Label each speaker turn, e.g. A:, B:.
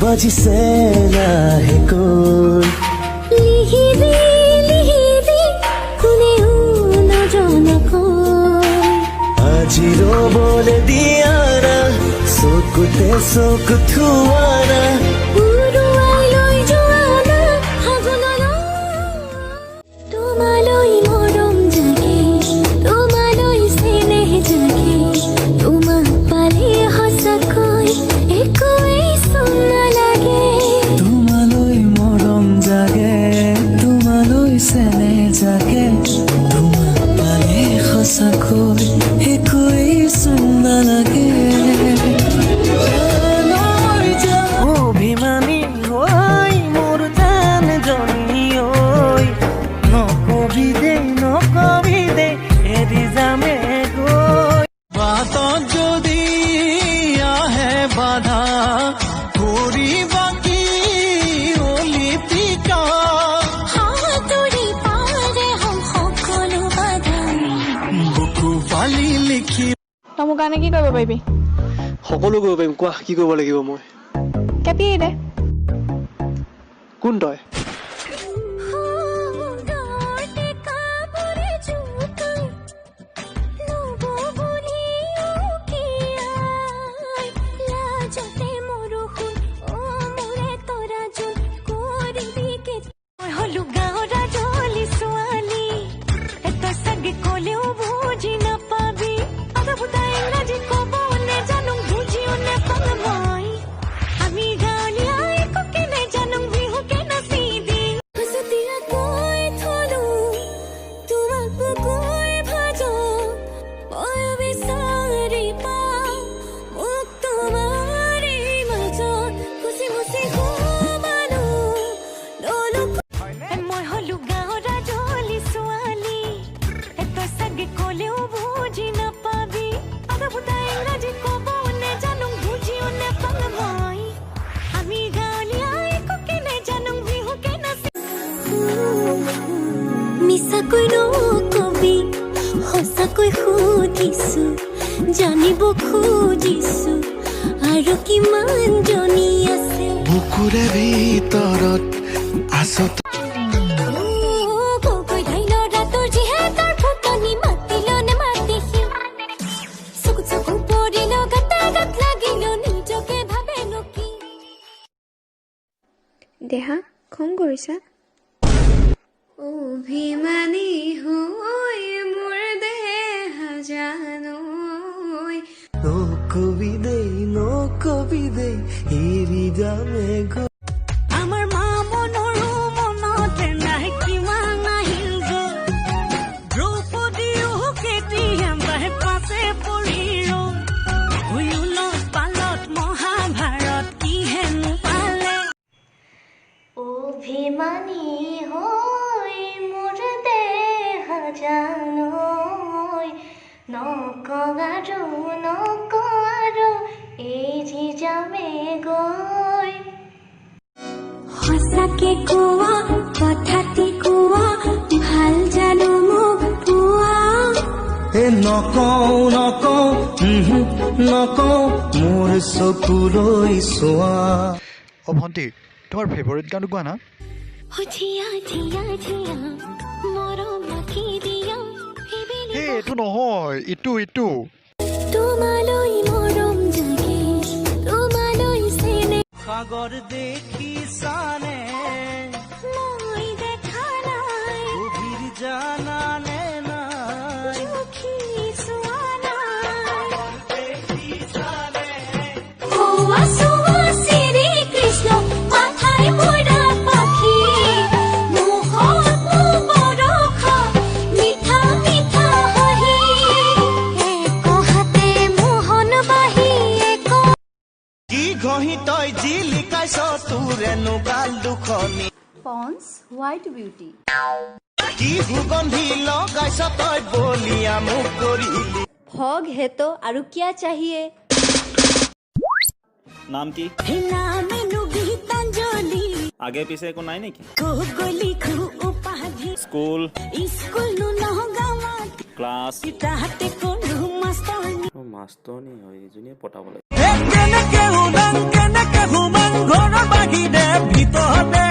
A: বাজিছে লাহেকৈ
B: লিহিবি কোনেও নজনাকৈ
A: আজি ৰ'বলৈ দিয়া না চকুতে চকু থোৱা না
B: উৰুৱাই লৈ যোৱা না ফাগুনলৈ তোমালৈ মৰম জাগে তোমালৈ চেনেহ জাগে তোমাক পালে সঁচাকৈ একোৱেই চোন নালাগে
A: তোমালৈ মৰম জাগে তোমালৈ চেনেহ জাগে তোমাক পালে সঁচাকৈ একোৱেই চোন নালাগে অভিমানী হৈ মোৰ জান জনী ঐ নকবি দে এৰি যামে গৈ বাটত যদি আহে বাধা কৰিবা কি অলিপিকা
B: সাঁতুৰি পাৰে হম সকলো বাধা
A: বুকু পালি লিখি
C: তই মোৰ কাৰণে কি কৰিব পাৰিবি
D: সকলো কৰিব পাৰিম কোৱা কি কৰিব লাগিব মই
C: কেপি দে
D: কোন তই
B: গাঁৱতে কাপোৰে জোকাই ল'ব বুলিও কিয়াই লাজতে মৰশুন মোৰে তৰা জোল কৰিবি কে মই হলো গাঁৱৰ ৰাজলি ছোৱালী তই চাগে ক'লেও বুজি নাপাবি আধা ফুটা ইংৰাজী ক'ব নেজানো বুজিও নেপাওঁ মই আমি গাঁৱলীয়া একোকে নেজানো বিহুকে নাচি দিম সঁচতীয়া কৈ থলো তোমাক বুকুৰ ভাজত মই বিচাৰি পাওঁ মোক তোমাৰে মাজত খুচি মুচি সোমালো ললো মই হলো গাঁৱৰ ৰাজলি ছোৱালী তই চাগে ক'লেও বুজি নাপাবি আধা ফুটা ইংৰাজী ক'ব নেজানো বুজিও নেপাওঁ মই আমি গাঁৱলীয়া একোকে নেজানো বিহুকে নাচি মিছাকৈ নকবি সঁচাকৈ সুধিছো জানিব খুজিছো আৰু কিমান জনী আছে
A: বুকুৰে ভিতৰত আছত
B: কৈ ধাই ল'ৰাটোৰ যিহেতৰ ফুটনি মাতিল নে মাতিহি চকুত চকু পৰিল গাতে গাত লাগিল নিজকে ভাবে নকি
C: দেহা খং কৰিছা অভিমানী হৈ মোৰ দেহা জানৈ
A: নকবি দে এৰি যামে গৈ
B: আমাৰ মা মনৰো মনতে নাই কিমান আহিল দ্ৰৌপদীও কেতিয়াবাই পাছে পৰিৰ ভুলত পালত মহাভাৰত কি হেনো পালে অভিমানী হৈ মোৰ দেহা জানৈ নকওঁ আৰু এৰি যামে গৈ সঁচাকে কোৱা কথাটি কোৱা ভাল জানো মোক পোৱা
A: নকওঁ মোৰ চকুলৈ চোৱা
E: অ ভণ্টি তোমাৰ ফেভৰিট গানটো কোৱা না
B: থিয়া থিয়া থিয়া মৰম ৰাখি দিয়া
E: এই এইটো নহয় ইটো
B: তোমালৈ মৰম জাগে তোমালৈ চেনে
A: সাগৰ দেখিছানে
B: মই দেখা নাই
A: গভীৰ জানানে নাই
B: চোখি চোৱা নাই হোৱা চোৱা শ্ৰী কৃষ্ণ মাথাই মৰা পাখি মোহত বৰষা মিঠা মিঠা হাঁহি এক হাতে মোহন বাহি এক
A: কি ঘঁহি তই যি লিখাইছ তোৰেনো গাল দুখনি
F: Pond's White Beauty.
A: কি সুগন্ধি লগাইছ তই বলিয়া মোক কৰিলি
F: फॉग है तो आरु क्या चाहिए
G: नाम की
B: নামেনো গীতাঞ্জলি
G: आगे पीछे को नहीं की
B: গলি খু উপাধি
G: स्कूल
B: স্কুল নো নগাঁৱত
G: क्लास
B: তাহাতে কোনো মাষ্টৰনি
G: मास्टरनी হয় এজনী পটাব লাগে
A: কেনেকে উদাং কেনেকে ঘুমান ঘৰ বাহিৰে ভিতৰতে